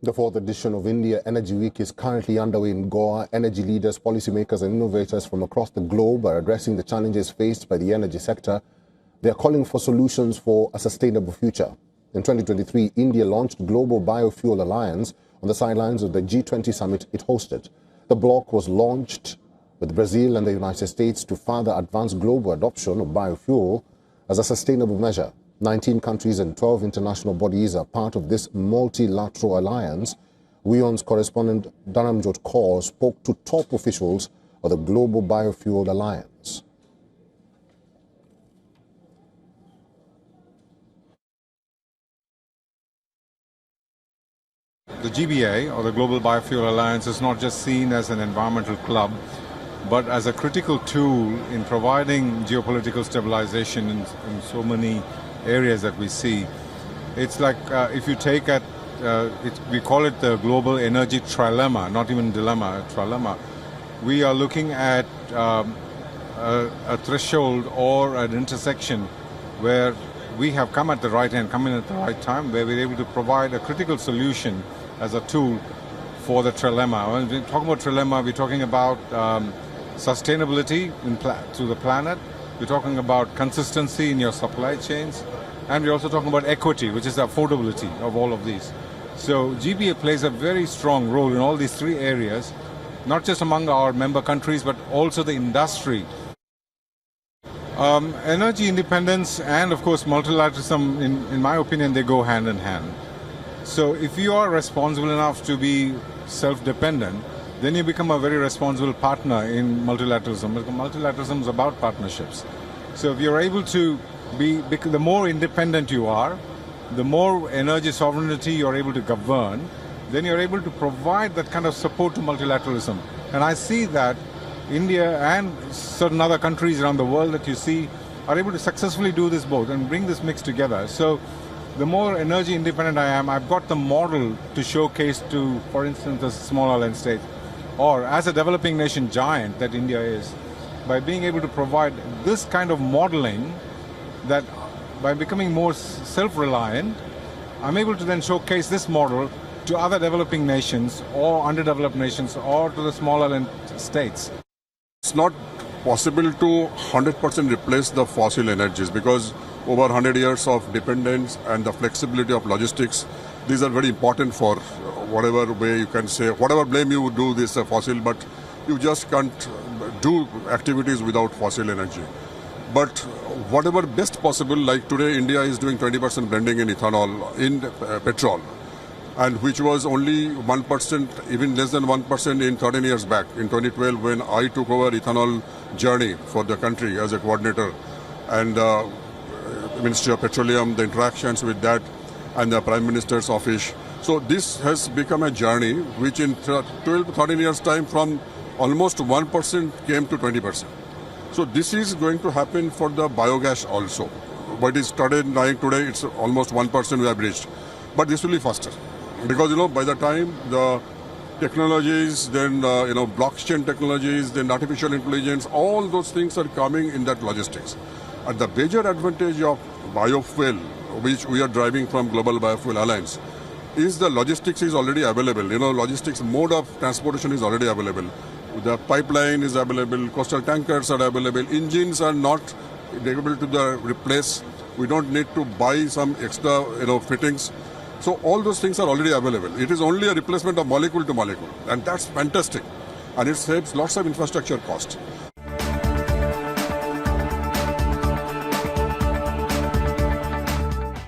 The fourth edition of India Energy Week is currently underway in Goa. Energy leaders, policymakers and innovators from across the globe are addressing the challenges faced by the energy sector. They are calling for solutions for a sustainable future. In 2023, India launched Global Biofuel Alliance on the sidelines of the G20 summit it hosted. The bloc was launched with Brazil and the United States to further advance global adoption of biofuel as a sustainable measure. 19 countries and 12 international bodies are part of this multilateral alliance. WION's correspondent Dharamjot Kaur spoke to top officials of the Global Biofuel Alliance. The GBA, or the Global Biofuel Alliance, is not just seen as an environmental club, but as a critical tool in providing geopolitical stabilization in so many areas that we see. It's like if you take at, we call it the global energy trilemma, not even dilemma, trilemma. We are looking at a threshold or an intersection where we have come at the right end, come in at the right time, where we're able to provide a critical solution as a tool for the trilemma. When we talk about trilemma, we're talking about sustainability to the planet. We're talking about consistency in your supply chains, and we're also talking about equity, which is the affordability of all of these. So GBA plays a very strong role in all these three areas, not just among our member countries, but also the industry. Energy independence and, of course, multilateralism, in my opinion, they go hand in hand. So if you are responsible enough to be self-dependent, then you become a very responsible partner in multilateralism. Multilateralism is about partnerships. So if you're able to the more independent you are, the more energy sovereignty you're able to govern, then you're able to provide that kind of support to multilateralism. And I see that India and certain other countries around the world that you see are able to successfully do this both and bring this mix together. So the more energy independent I am, I've got the model to showcase to, for instance, a small island state, or as a developing nation giant that India is, by being able to provide this kind of modeling, that by becoming more self-reliant, I'm able to then showcase this model to other developing nations or underdeveloped nations or to the small island states. It's not possible to 100% replace the fossil energies, because over 100 years of dependence and the flexibility of logistics, these are very important for whatever way you can say, whatever blame you would do this fossil, but you just can't do activities without fossil energy. But whatever best possible, like today India is doing 20% blending in ethanol, in petrol, and which was only 1%, even less than 1% in 13 years back, in 2012, when I took over ethanol journey for the country as a coordinator, and Ministry of Petroleum, the interactions with that, and the Prime Minister's office. So this has become a journey which in 12 to 13 years time, from almost 1% came to 20%. So this is going to happen for the biogas also. What is started lying today, it's almost 1% we have reached. But this will be faster. Because, by the time the technologies, then, blockchain technologies, then artificial intelligence, all those things are coming in that logistics. And the major advantage of biofuel, which we are driving from Global Biofuel Alliance, is the logistics is already available. Logistics mode of transportation is already available. The pipeline is available, coastal tankers are available, engines are not able to replace. We don't need to buy some extra, fittings. So all those things are already available. It is only a replacement of molecule to molecule, and that's fantastic. And it saves lots of infrastructure cost.